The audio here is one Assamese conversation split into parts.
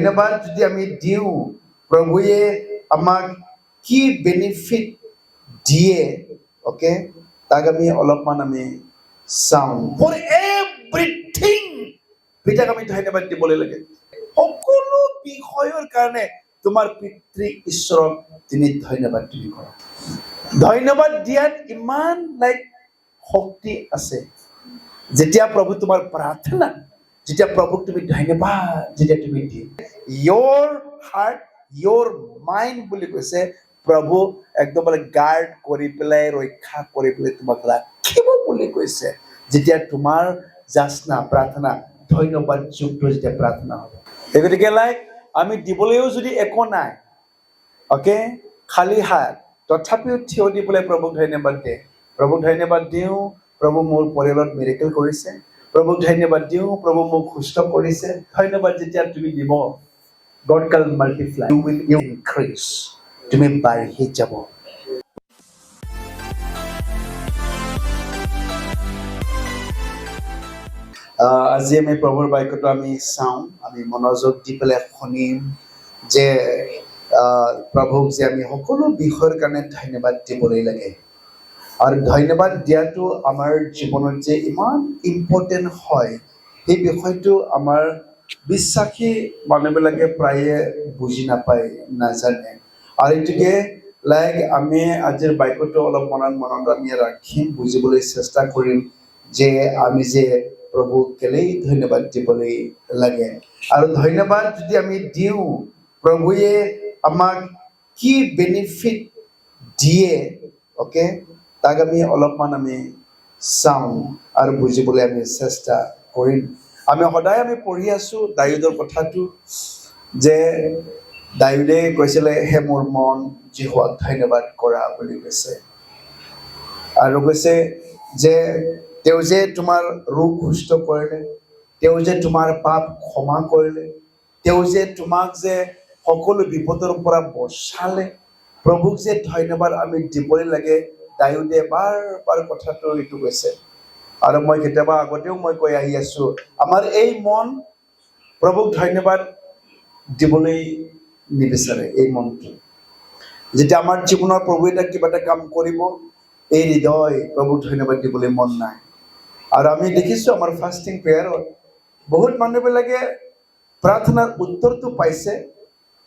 ধন্যবাদ যদি আমি দিওঁ প্ৰভুৱে আমাক কি বেনিফিট দিয়ে ওকে তাক আমি অলপমান আমি চাওঁ ফৰ এভৰিথিং পিতাক আমি ধন্যবাদ দিবলৈ লাগে সকলো বিষয়ৰ কাৰণে তোমাৰ পিতৃ ঈশ্বৰক তুমি ধন্যবাদ দিব কৰা ধন্যবাদ দিয়াত ইমান শক্তি আছে যেতিয়া প্ৰভু তোমাৰ প্ৰাৰ্থনা যেতিয়া প্ৰভুক তুমি ধন্যবাদ যেতিয়া তুমি দিয়ে your heart your mind বুলি কৈছে প্ৰভু একদম গাৰ্ড কৰি পেলাই ৰক্ষা কৰি পেলাই তোমাক ৰাখিব বুলি কৈছে যেতিয়া তোমাৰ যাচনা প্ৰাৰ্থনা ধন্যবাদ যুক্ত যেতিয়া প্ৰাৰ্থনা হ'ব এগতিকে আমি দিবলৈও যদি একো নাই ওকে খালি হাত তথাপিও থিয় দি পেলাই প্ৰভুক ধন্যবাদ দিয়ে প্ৰভুক ধন্যবাদ দিওঁ প্ৰভু মোৰ পৰিয়ালত মিৰেকল কৰিছে প্ৰভুক ধন্যবাদ দিওঁ প্ৰভু মোক সুস্থ কৰিছে ধন্যবাদ যেতিয়া তুমি দিব God can multiply you will increase তুমি বাঢ়ি যাব আজি আমি প্ৰভুৰ বাক্যটো আমি চাওঁ আমি মনোযোগ দি পেলাই শুনিম যে প্ৰভুক যে আমি সকলো বিষয়ৰ কাৰণে ধন্যবাদ দিবলৈ লাগে আৰু ধন্যবাদ দিয়াটো আমাৰ জীৱনত যে ইমান ইম্পৰ্টেণ্ট হয় সেই বিষয়টো আমাৰ বিশ্বাসী মানুহবিলাকে প্ৰায়ে বুজি নাপায় নাজানে আৰু এটোকে আমি আজিৰ বাক্যটো অলপ মনত আমি ৰাখিম বুজিবলৈ চেষ্টা কৰিম যে আমি যে প্ৰভুক কেলেই ধন্যবাদ দিবলৈ লাগে আৰু ধন্যবাদ যদি আমি দিওঁ প্ৰভুৱে আমাক কি বেনিফিট দিয়ে ওকে তাক আমি অলপমান আমি চাওঁ আৰু বুজিবলৈ আমি চেষ্টা কৰিম আমি সদায় আমি পঢ়ি আছো দাউদৰ কথাটো যে দাউদে কৈছিলে হে মোৰ মন যিহোৱাক ধন্যবাদ কৰা বুলি কৈছে আৰু কৈছে যে তেওঁ যে তোমাৰ ৰোগ সুস্থ কৰিলে তেওঁ যে তোমাৰ পাপ ক্ষমা কৰিলে তেওঁ যে তোমাক যে সকলো বিপদৰ পৰা বচালে প্ৰভুক যে ধন্যবাদ আমি দিবলৈ লাগে দাউদে বাৰ কথাটো এইটো কৈছে আৰু মই কেতিয়াবা আগতেও মই কৈ আহি আছো আমাৰ এই মন প্ৰভুক ধন্যবাদ দিবলৈ নিবিচাৰে এই মনটো যেতিয়া আমাৰ জীৱনৰ প্ৰভু এটা কিবা এটা কাম কৰিব এই হৃদয় প্ৰভুক ধন্যবাদ দিবলৈ মন নাই আৰু আমি দেখিছো আমাৰ ফাষ্টিং প্ৰেয়াৰত বহুত মানুহবিলাকে প্ৰাৰ্থনাৰ উত্তৰটো পাইছে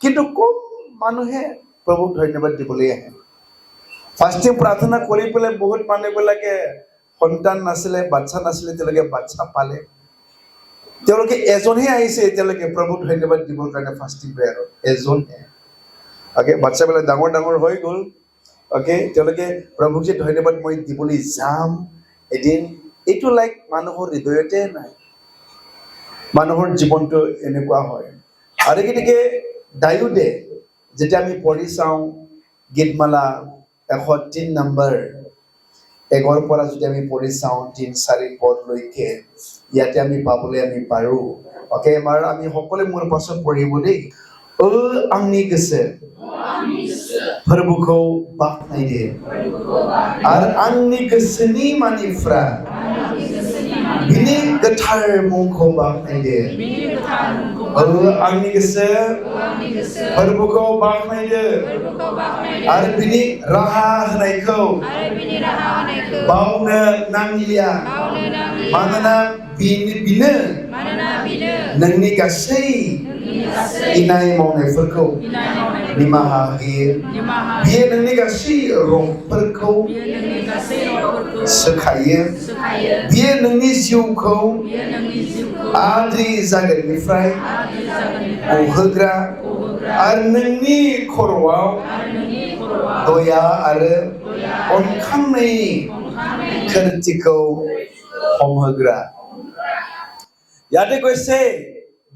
কিন্তু কম মানুহে প্ৰভুক ধন্যবাদ দিবলৈ আহে ফাষ্টিং প্ৰাৰ্থনা কৰি পেলাই বহুত মানুহবিলাকে সন্তান নাছিলে বাচ্চা নাছিলে তেওঁলোকে বাচ্চা পালে তেওঁলোকে এজনহে আহিছে এতিয়ালৈকে প্ৰভুক ধন্যবাদ দিবৰ কাৰণে ফাষ্টিং প্ৰেয়াৰত এজনহে ওকে বাচ্চাবিলাক ডাঙৰ হৈ গ'ল ওকে তেওঁলোকে প্ৰভুক যে ধন্যবাদ মই দিবলৈ যাম এদিন এইটো মানুহৰ হৃদয়তে নাই মানুহৰ জীৱনটো এনেকুৱা হয় আৰু গতিকে দাউদে যেতিয়া আমি পঢ়ি চাওঁ গীতমালা 103 নম্বৰ এগৰ পৰা যদি আমি পঢ়ি চাওঁ 3-4 পদলৈকে ইয়াতে আমি পাবলৈ আমি পাৰো ওকে আমি সকলোৱে মোৰ পাছত পঢ়িব দেই आंनि गोसो फोरबोखौ बाख्नायदो आरो आंनि गोसोनि मानसिफ्रा बिनि गोथार मुंखौ बाख्नायदो आंनि गोसो फोरबोखौ बाख्नायदो आरो बिनि राहा होनायखौ बावनो नांलिया मानोना बिनो नोंनि गासै इनाय मावनायफोरखौ निमाहा होयो बियो नोंनि गासै रंफोरखौ सोखायो बियो नोंनि जिउखौ आद्रि जागोननिफ्राय गहोग्रा आरो नोंनि खर'आव दया आरो अनखांनायनि खोरथिखौ हमहोग्रा ইয়াতে কৈছে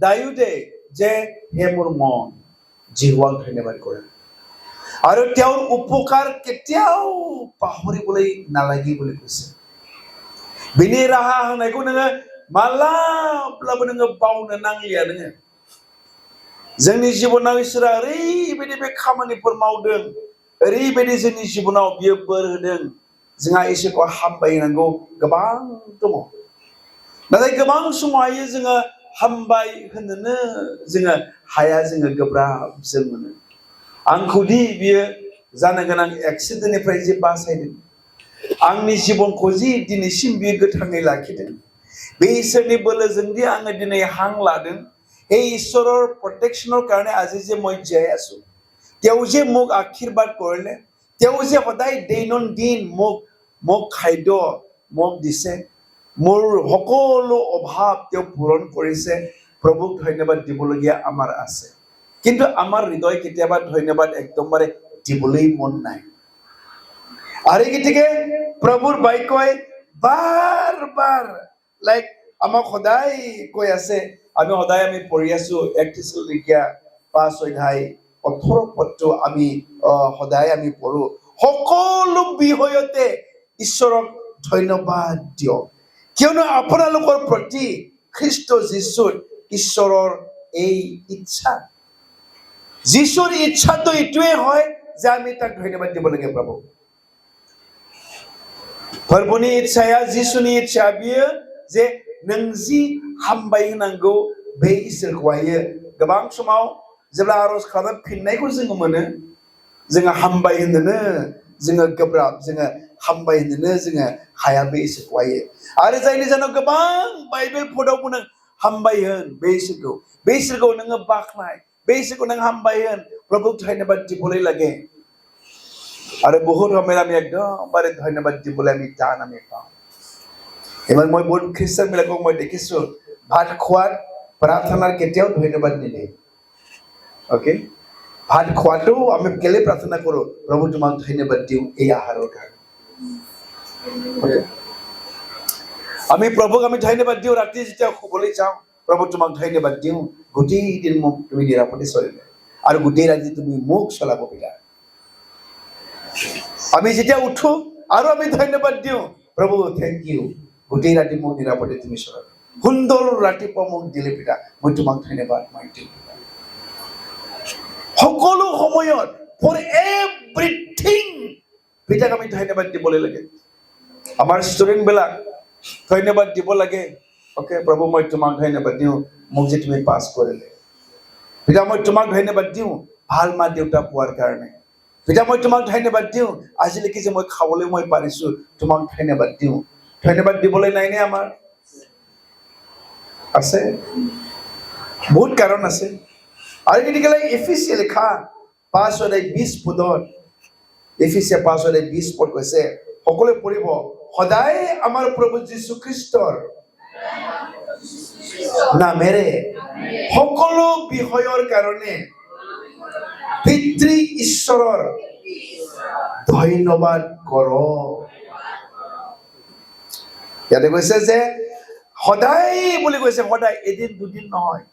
দাউদে যে হে মোৰ মন জিহুৱাক ধন্যবাদ কৰে আৰু তেওঁৰ উপকাৰ কেতিয়াও পাহৰিবলৈ নালাগে বুলি কৈছে बिनि राहा होनायखौ नोङो मालाब्लाबो नोङो बावनो नांलिया नोङो जोंनि जिबनाव इसोरा ओरैबायदि बे खामानिफोर मावदों ओरैबायदि जोंनि जिबनाव बियो बोर होदों जोंहा इसोरखौ हामबायनांगौ गोबां दङ नाथाय गोबां समावहाय जोङो हामबाय होनोनो जोङो हाया जोङो गोब्राब जों मोनो आंखौदि बियो जानो गोनां एक्सिडेन्टनिफ्राय जे बासायदों आंनि जिबनखौ जि दिनैसिम बियो गोथाङै लाखिदों बे इसोरनि बोलोजोंदि आङो दिनै हां लादों এই ঈশ্বৰৰ প্ৰটেকশ্যনৰ কাৰণে আজি যে মই জীয়াই আছো তেওঁ যে মোক আশীৰ্বাদ কৰিলে তেওঁ যে সদায় দৈনন্দিন মোক খাদ্য মোক দিছে মোৰ সকলো অভাৱ তেওঁ পূৰণ কৰিছে প্ৰভুক ধন্যবাদ দিবলগীয়া আমাৰ আছে কিন্তু আমাৰ হৃদয় কেতিয়াবা ধন্যবাদ একদমবাৰে দিবলৈ মন নাই আৰু গতিকে প্ৰভুৰ বাক্যই বাৰ বাৰ লাইক আমাক সদায় কৈ আছে আমি সদায় আমি পঢ়ি আছো 1 থেছালনিকা 5 অধ্যায় 18 পদটো আমি সদায় আমি পঢ়ো সকলো বিষয়তে ঈশ্বৰক ধন্যবাদ দিয়ক কিয়নো আপোনালোকৰ প্ৰতি খ্ৰীষ্ট যীশুৰ ঈশ্বৰৰ এই ইচ্ছা যীশুৰ ইচ্ছাটো এইটোৱে হয় যে আমি তাক ধন্যবাদ দিব লাগে প্ৰভু Forbuni saya Jisuni Chabiya je nangzi hambai nango be isirkwaya gabang समाव जेब्ला आरज खालाम फिननायखौ जों मोनो जों हामबाय होननो जों गोब्राब जों हामबाय होननो जों हाया बे इसोरखौहाय आरो जायनि जानाव गोबां बाइबेल पदाव बुङो हामबाय होन बे इसोरखौ नोङो बाखनाय बे इसोरखौ नों हामबाय होन प्रभु धन्यबाद दिबोलै लागे आरो बहुत हमें আমি একদমবারে ধন্যবাদ দিবলৈ আমি টান আমি পাওঁ এবার মই বহুত খ্ৰীষ্টান বিলাকক মই দেখিছো ভাত খোৱাত প্ৰাৰ্থনাৰ কেতিয়াও ধন্যবাদ নিদিয়ে ওকে ভাত খোৱাটো আমি কেলে প্ৰাৰ্থনা কৰো প্ৰভু তোমাক ধন্যবাদ দিও এই আহাৰৰ কাৰণে ওকে আমি প্ৰভুক আমি ধন্যবাদ দিও ৰাতি যেতিয়া শুবলৈ যাওঁ প্ৰভু তোমাক ধন্যবাদ দিও গোটেই দিন মোক তুমি নিৰাপদে চলিলে আৰু গোটেই ৰাতি তুমি মোক চলাব পাৰিলা আমি যেতিয়া উঠো আৰু আমি ধন্যবাদ দিও প্ৰভু থ্যাংক ইউ গোটেই ৰাতি মোক নিৰাপদে তুমি চলালে সুন্দৰ ৰাতিপুৱা মোক দিলে পিতা মই তোমাক ধন্যবাদ দিওঁ সকলো সময়ত for everything পিতাক আমি ধন্যবাদ দিবলৈ লাগে আমাৰ ষ্টুডেন্ট বিলাক ধন্যবাদ দিব লাগে ওকে প্ৰভু মই তোমাক ধন্যবাদ দিওঁ মোক যে তুমি পাছ কৰিলে পিতা মই তোমাক ধন্যবাদ দিওঁ ভাল মা দেউতা পোৱাৰ কাৰণে পিতা মই তোমাক ধন্যবাদ দিওঁ আজিলৈকে যে মই খাবলৈ মই পাৰিছো তোমাক ধন্যবাদ দিওঁ ধন্যবাদ দিবলৈ নাই নে আমাৰ আছে বহুত কাৰণ আছে আৰু গতিকে এফিচিয়ে লিখা 5:20 পদত এফিচিয়া 5:20 পদ কৈছে সকলোৱে পঢ়িব সদায় আমাৰ প্ৰভু যীশু খ্ৰীষ্টৰ নামেৰে সকলো বিষয়ৰ কাৰণে পিতৃ ঈশ্বৰৰ ধন্যবাদ কৰ ইয়াতে কৈছে যে সদায় বুলি কৈছে সদায় এদিন দুদিন নহয়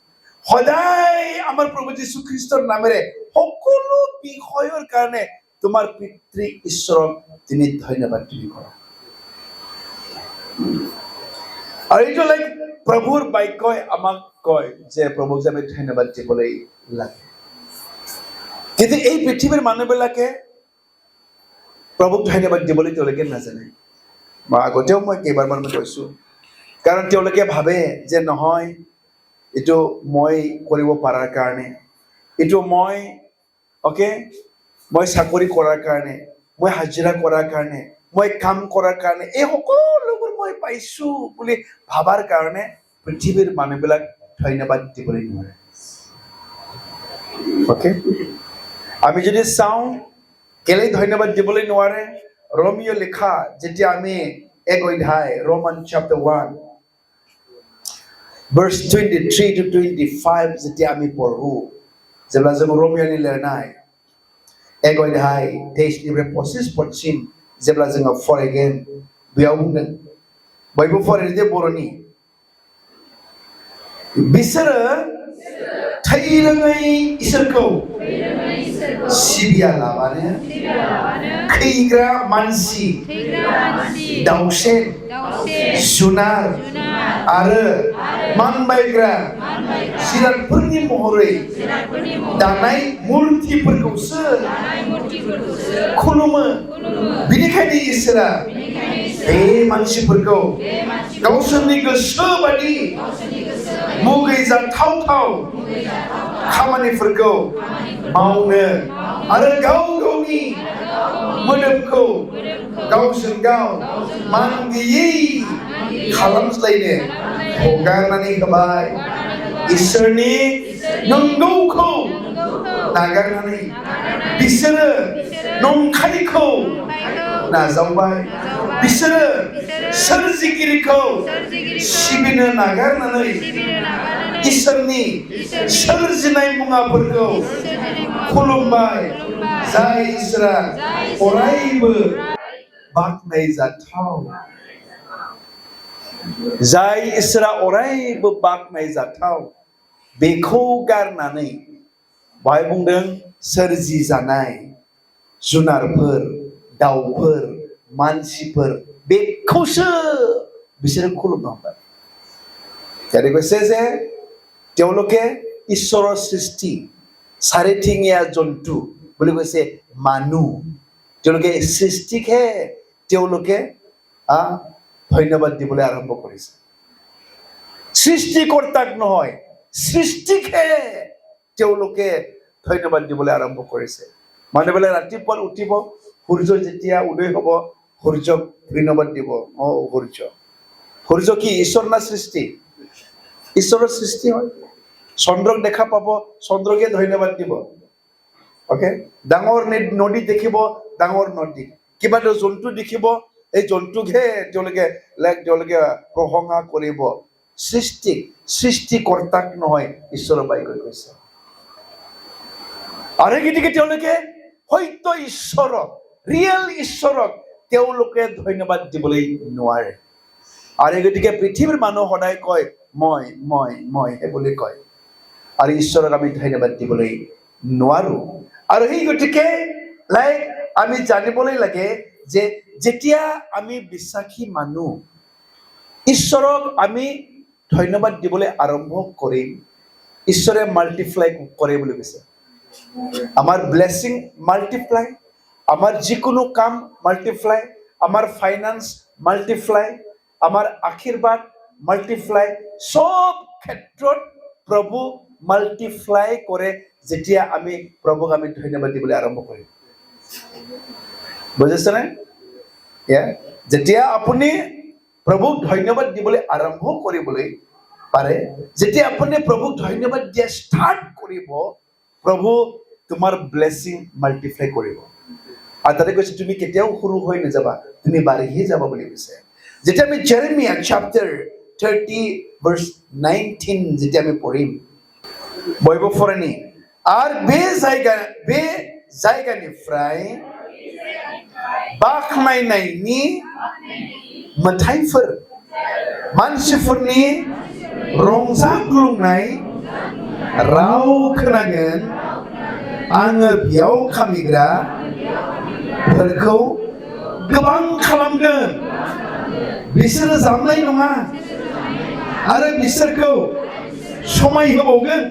সদায় আমাৰ প্ৰভু যীশু খ্ৰীষ্টৰ নামেৰে সকলো বিষয়ৰ কাৰণে তোমাৰ পিতৃ ঈশ্বৰক তুমি ধন্যবাদ তুমি কৰা আৰু এইটো লাইক প্ৰভুৰ বাক্যই আমাক কয় যে প্ৰভুক যে আমি ধন্যবাদ দিবলৈ লাগে কিন্তু এই পৃথিৱীৰ মানুহবিলাকে প্ৰভুক ধন্যবাদ দিবলৈ তেওঁলোকে নাজানে মই আগতেও মই কেইবাৰমান কৈছো কাৰণ তেওঁলোকে ভাবে যে নহয় এইটো মই কৰিব পৰাৰ কাৰণে এইটো মই ওকে মই চাকৰি কৰাৰ কাৰণে মই হাজিৰা কৰাৰ কাৰণে মই কাম কৰাৰ কাৰণে এই সকলোবোৰ মই পাইছো বুলি ভাবাৰ কাৰণে পৃথিৱীৰ মানুহবিলাক ধন্যবাদ দিবলৈ নোৱাৰে ওকে আমি যদি চাওঁ কেলে ধন্যবাদ দিবলৈ নোৱাৰে ৰোমিও লিখা যেতিয়া আমি 1 অধ্যায় Romans chapter 1 verse 23 to 25 যেতিয়া আমি পঢ়ো যেলা যে ৰোমিও লিখনাই 1 অধ্যায় 23-25 जेब्ला जोङो फरायगोन बेयाव बुंगोन बयबो फरायदो बर'नि बिसोरो थैरोङै इसोरखौ सिबियालाबानो खैग्रा मानसि दाउसेन जुनार आरो मानबायग्रा जिरादफोरनि महरै दानाय मुर्तिफोरखौसो खुलुमो बिनिखायनो इसोरा बे मानसिफोरखौ गावसोरनि गोसो बायदि मुगैजाथाव खामानिफोरखौ मावनो आरो गाव गावनि मोदोमखौ गावजों गाव मान गैयै खालामज्लायनो हगारनानै होबाय इसोरनि नंगौखौ नागारनानै बिसोरो नंखायखौ नाजावबाय बिसोरो सोरजिगिरिखौ सिबिनो नागारनानै इसोरनि सोरजिनाय मुवाफोरखौ खुलुमबाय जाय इसोरा अरायबो बाख्नायजाथाव जाय इसोरा अरायबो बाख्नायजाथाव बेखौ गारनानै बाय बुंदों सोरजि जानाय जुनारफोर दाउफोर मानसिफोर बेखौसो बिसोरो खुलुमनो हमबाय यानी কৈছে যে তেওঁলোকে ঈশ্বৰৰ সৃষ্টি চাৰিঠেঙীয়া জন্তু বুলি কৈছে মানুহ তেওঁলোকে সৃষ্টিকহে তেওঁলোকে ধন্যবাদ দিবলৈ আৰম্ভ কৰিছে সৃষ্টিকৰ্তাক নহয় সৃষ্টিকহে তেওঁলোকে ধন্যবাদ দিবলৈ আৰম্ভ কৰিছে মানুহবিলাক ৰাতিপুৱা উঠিব সূৰ্য যেতিয়া উদয় হ'ব সূৰ্যক ধন্যবাদ দিব সূৰ্য কি ঈশ্বৰ না সৃষ্টি ঈশ্বৰৰ সৃষ্টি হয় চন্দ্ৰক দেখা পাব চন্দ্ৰকে ধন্যবাদ দিব ওকে ডাঙৰ নদী দেখিব ডাঙৰ নদী কিবা এটা জন্তু দেখিব এই জন্তুকহে তেওঁলোকে প্ৰশংসা কৰিব সৃষ্টিকৰ্তাক নহয় ঈশ্বৰৰ বাক্যই কৈছে আৰু গতিকে তেওঁলোকে সত্য ঈশ্বৰক ৰিয়েল ঈশ্বৰক তেওঁলোকে ধন্যবাদ দিবলৈ নোৱাৰে আৰু গতিকে পৃথিৱীৰ মানুহ সদায় কয় মই বুলি কয় আৰু ঈশ্বৰক আমি ধন্যবাদ দিবলৈ নোৱাৰো আৰু সেই গতিকে আমি জানিবলৈ লাগে যে যেতিয়া আমি বিশ্বাসী মানুহ ঈশ্বৰক আমি ধন্যবাদ দিবলৈ আৰম্ভ কৰিম ঈশ্বৰে মাল্টিপ্লাই কৰে বুলি কৈছে আমাৰ ব্লেছিং মাল্টিপ্লাই আমাৰ যিকোনো কাম মাল্টিপ্লাই আমাৰ ফাইনান্স মাল্টিপ্লাই আমাৰ আশীৰ্বাদ মাল্টিপ্লাই সব ক্ষেত্ৰত প্ৰভু মাল্টিপ্লাই কৰে যেতিয়া আমি প্ৰভুক আমি ধন্যবাদ দিবলৈ আৰম্ভ কৰিম বুজিছেনে যেতিয়া আপুনি প্ৰভুক ধন্যবাদ দিবলৈ আৰম্ভ কৰিবলৈ পাৰে যেতিয়া আপুনি প্ৰভুক ধন্যবাদ দিয়া ষ্টাৰ্ট কৰিব প্ৰভু তোমাৰ ব্লেছিং মাল্টিপ্লাই কৰিব আৰু তাতে কৈছে তুমি কেতিয়াও সৰু হৈ নাযাবা তুমি বাঢ়িহে যাবা বুলি কৈছে যেতিয়া আমি জেৰেমিয়া chapter 30 verse 19 যেতিয়া আমি পঢ়িম বৈবফৰণি আর बे जायगानिफ्राय बाख्नायनायनि मोन्थाइफोर मानसिफोरनि रंजाग्लुंनाय राव खोनागोन आङो बेयाव खामिग्राफोरखौ गोबां खालामगोन बिसोरो जामनाय नङा आरो बिसोरखौ समाय होबावगोन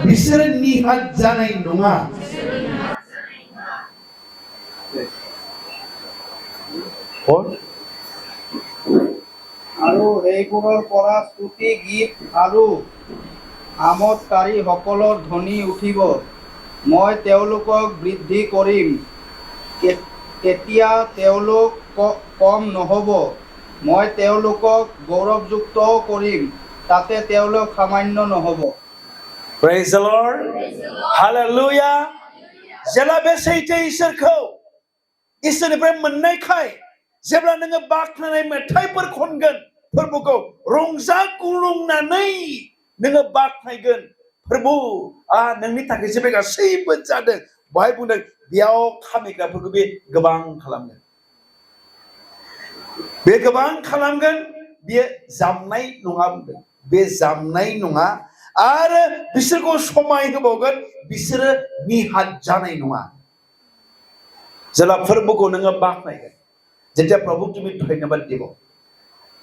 बिसोरो निहात जानाय नङा আৰু এইবোৰৰ পৰা স্তুতি গীত আৰু আমোদকাৰী সকলৰ ধ্বনি উঠিব মই তেওঁলোকক বৃদ্ধি কৰিম তেতিয়া তেওঁলোক কম নহ'ব মই তেওঁলোকক গৌৰৱযুক্ত কৰিম তাতে তেওঁলোক সামান্য নহ'ব Praise the Lord. Hallelujah. जेब्ला बे सैथो इसोरखौ इसोरनिफ्राय मोननायखाय जेब्ला नोङो बाख्नायनाय मेथाइफोर खनगोन फोरबोखौ रंजा खुलुमनानै नोङो बाख्नायगोन फोरबो नोंनि थाखाय जे बे गासैबो जादों बहाय बुंदों बेयाव खामिग्राफोरखौ बे गोबां खालामगोन बे गोबां खालामगोन बे जामनाय नङा बुंदों बे जामनाय नङा आरो बिसोरखौ समाय होबावगोन बिसोरो निहात जानाय नङा जेब्ला फोरबोखौ नोङो बाख्नायगोन যেতিয়া প্ৰভুক তুমি ধন্যবাদ দিব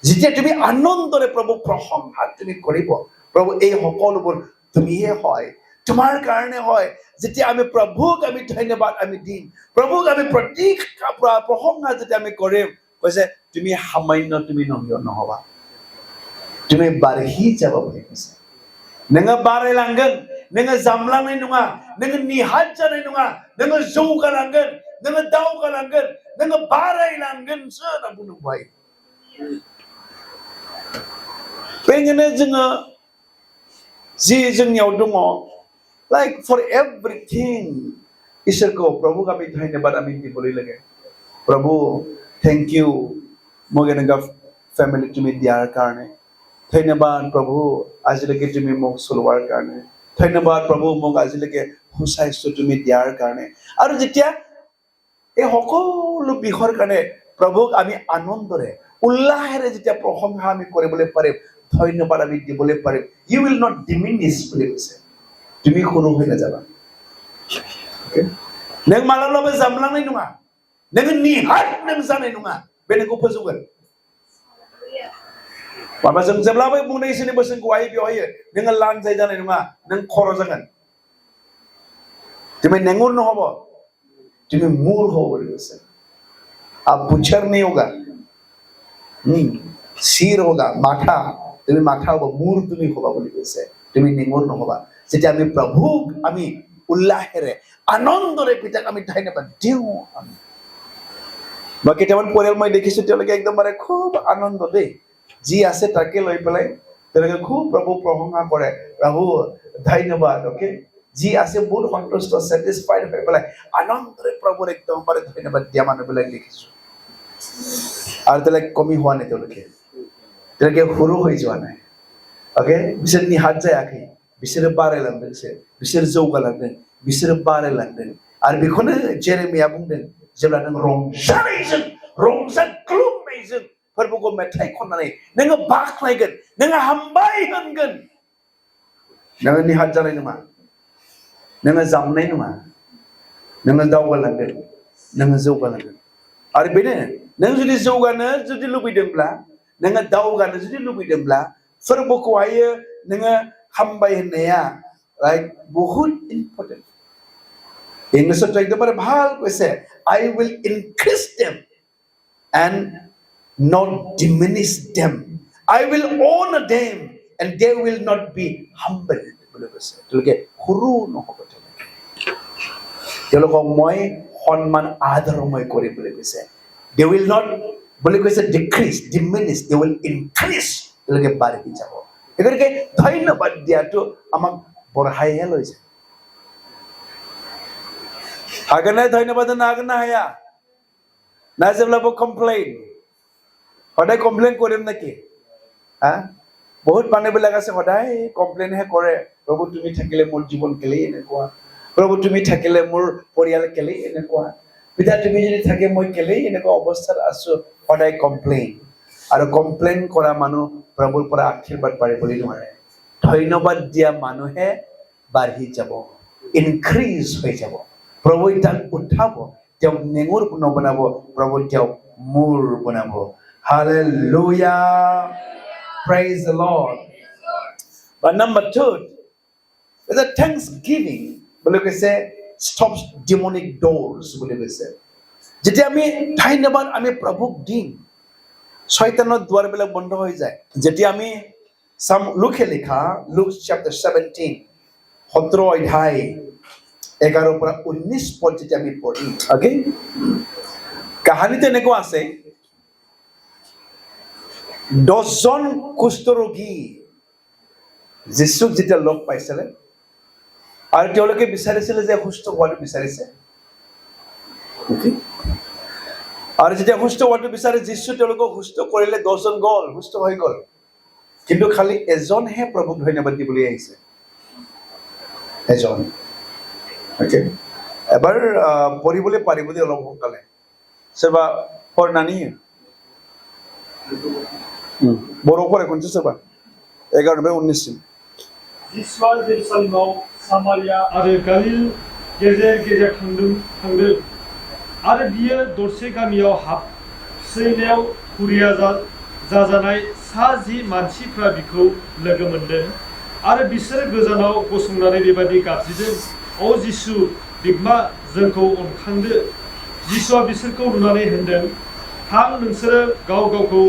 যেতিয়া তুমি আনন্দৰে প্ৰভুক প্ৰশংসা তুমি কৰিব প্ৰভু এই সকলোবোৰ তুমিহে হয় তোমাৰ কাৰণে হয় যেতিয়া আমি প্ৰভুক আমি ধন্যবাদ আমি দিম প্ৰভুক আমি প্ৰতীক প্ৰশংসা যেতিয়া আমি কৰিম কৈছে তুমি সামান্য তুমি নহবা दिनै बारहिजाबो बुलिबोसे नोङो बारायलांगोन नोङो जामलांनाय नङा नोङो निहाथ जानाय नङा नोङो जौगालांगोन नोङो दावगालांगोन नोङो बारायलांगोनसो होनना बुंबाय बेनिखायनो जोङो जि जोंनियाव दङ लाइक फर एभ्रिथिं इसोरखौ प्रभु का भी धन्यवाद आमी दिबोले लगे प्रभु थैंक यू मगेनगा फैमिली तुमी दियार कारणे धन्यवाद प्रभु आजिलके तुमी মোক চলোৱাৰ কাৰণে ধন্যবাদ प्रभु মোক আজিলকে হুসাইছো তুমি দিয়াৰ কাৰণে আৰু যেতিয়া এই সকলো বিষয়ৰ কাৰণে প্ৰভুক আমি আনন্দৰে উল্লাহেৰে যেতিয়া প্ৰশংসা আমি কৰিবলৈ পাৰিম ধন্যবাদ আমি দিবলৈ পাৰিম ইউ উইল নট ডিমিনিশ বুলি কৈছে তুমি সৰু হৈ নাযাবা नों मालाबाबो जामलांनाय नङा नों निहाथ नों जानाय नङा बे नोंखौ फोजौगोन माबा जों जेब्लाबो बुंनाय इसोरनि बोसोनखौ हायो बेवहाय नोङो लांजाय जानाय नङा नों खर' जागोन तुम्हें नेंगुर न होबो तुम्हें मूर हो बोले वैसे अब पुच्छर नहीं होगा सिर होगा माथा तुम्हें माथा होगा मूर तुम्हें होगा बोले वैसे तुम्हें नेंगुर न होगा जेते आमी प्रभु आमी उल्लाहेरे आनंदरे पिताक आमी धन्यवाद दिउ आमी বা কেইটামান পৰিয়াল মই দেখিছো তেওঁলোকে একদম মানে খুব আনন্দ দেই যি আছে তাকে লৈ পেলাই তেওঁলোকে খুব প্ৰভু প্ৰশংসা কৰে প্ৰভু ধন্যবাদ ওকে যি আছে বহুত সন্তুষ্ট স্যাটিসফাইড হৈ পেলাই আনন্দৰে প্ৰভুৰ একদম মানে ধন্যবাদ দিয়া মানুহবিলাক দেখিছো আৰু তেওঁলোকে কমি হোৱা নাই তেওঁলোকে সৰু হৈ যোৱা নাই ওকে बिसोर निहाथ जायाखै बिसोर बारायलांदों बिसोर जौगालांदों बिसोर बारायलांदों आरो बेखौनो जेरेमिया बुंदों जेब्ला नों रंजाग्लुंनायजों फोरबोखौ मेथाइ खननानै नोङो बाख्नायगोन नोङो हामबाय होनगोन नोङो निहाथ जानाय नङा नोङो जामनाय नङा नोङो दावगालांगोन नोङो जौगालांगोन आरो बेनो नों जुदि जौगानो जुदि लुबैदोंब्ला नोङो दावगानो जुदि लुबैदोंब्ला फोरबोखौहाय नोङो हामबाय होननाया लाइक बहुत इम्पोर्टेन्ट इंग्लिशत एकदमबारे ভাল কৈছে I will increase them and not diminish them I will honor them and they will not be humbled বুলি কৈছে তেওঁলোকে সৰু নহব তেওঁলোকক মই সন্মান আদৰ মই কৰিম বুলি কৈছে they will not বুলি কৈছে decrease diminish they will increase তেওঁলোকে বাঢ়ি যাব এগৰিকে ধন্যবাদ দিয়াটো আমাক বঢ়াইহে লৈ যায় আগনে ধন্যবাদ নাগনা হায়া না যেব্লাবো কমপ্লেইন সদায় কমপ্লেইন কৰিম নেকি বহুত মানুহবিলাক আছে সদায় কমপ্লেইনহে কৰে প্ৰভু তুমি থাকিলে মোৰ জীৱন কেলেই এনেকুৱা প্ৰভু তুমি থাকিলে মোৰ পৰিয়াল কেলেই এনেকুৱা পিতা তুমি যদি থাকে মই কেলেই এনেকুৱা অৱস্থাত আছো সদায় কমপ্লেইন আৰু কমপ্লেইন কৰা মানুহ প্ৰভুৰ পৰা আশীৰ্বাদ পাৰিবলৈ নোৱাৰে ধন্যবাদ দিয়া মানুহে বাঢ়ি যাব ইনক্ৰিজ হৈ যাব प्रभु তাক উঠাব তেওঁ নেঙুৰ নবনাব प्रभु তেওঁ মূৰ বনাব hallelujah praise the lord but number 2 is a thanksgiving বুলি কৈছে stops demonic doors বুলি কৈছে যেতিয়া আমি ধন্যবাদ আমি প্ৰভুক দিম শয়তানৰ দুৱাৰবিলাক বন্ধ হৈ যায় যেতিয়া আমি লুকে লিখা লুক chapter 17 17 অধ্যায় 11 পৰা 19 পদ যেতিয়া আমি পঢ়িম ওকে কাহিনীটো এনেকুৱা আছে 10 জন কুষ্ঠৰোগী যিশুক যেতিয়া লগ পাইছিলে আৰু তেওঁলোকে বিচাৰিছিলে যে সুস্থ হোৱাটো বিচাৰিছে আৰু যেতিয়া সুস্থ হোৱাটো বিচাৰে যিশু তেওঁলোকক সুস্থ কৰিলে 10 জন গ'ল সুস্থ হৈ গ'ল কিন্তু খালি এজনহে প্ৰভুক ধন্যবাদ দিবলৈ আহিছে এজন ओके এবাৰ পঢ়িবলৈ পাৰিব দে অলপ সোনকালে সোৰবা পঢ়নানি বড় পঢ়ে কোনটো সোৰবা 11 19 जिसुआ जेरुसालेमाव सामारिया आरो गालिल गेजेर थांदों आरो बियो दरसे गामियाव हाबसैनायाव हुरिया जाजानाय 10 मानसिफ्रा बिखौ लोगो मोनदों आरो बिसोर गोजानाव गसंनानै बेबादि गाबज्रिदों ओ जिसु बिगमा जोंखौ अनखांदो जिसुआ बिसोरखौ नुनानै होनदों थां नोंसोरो गाव गावखौ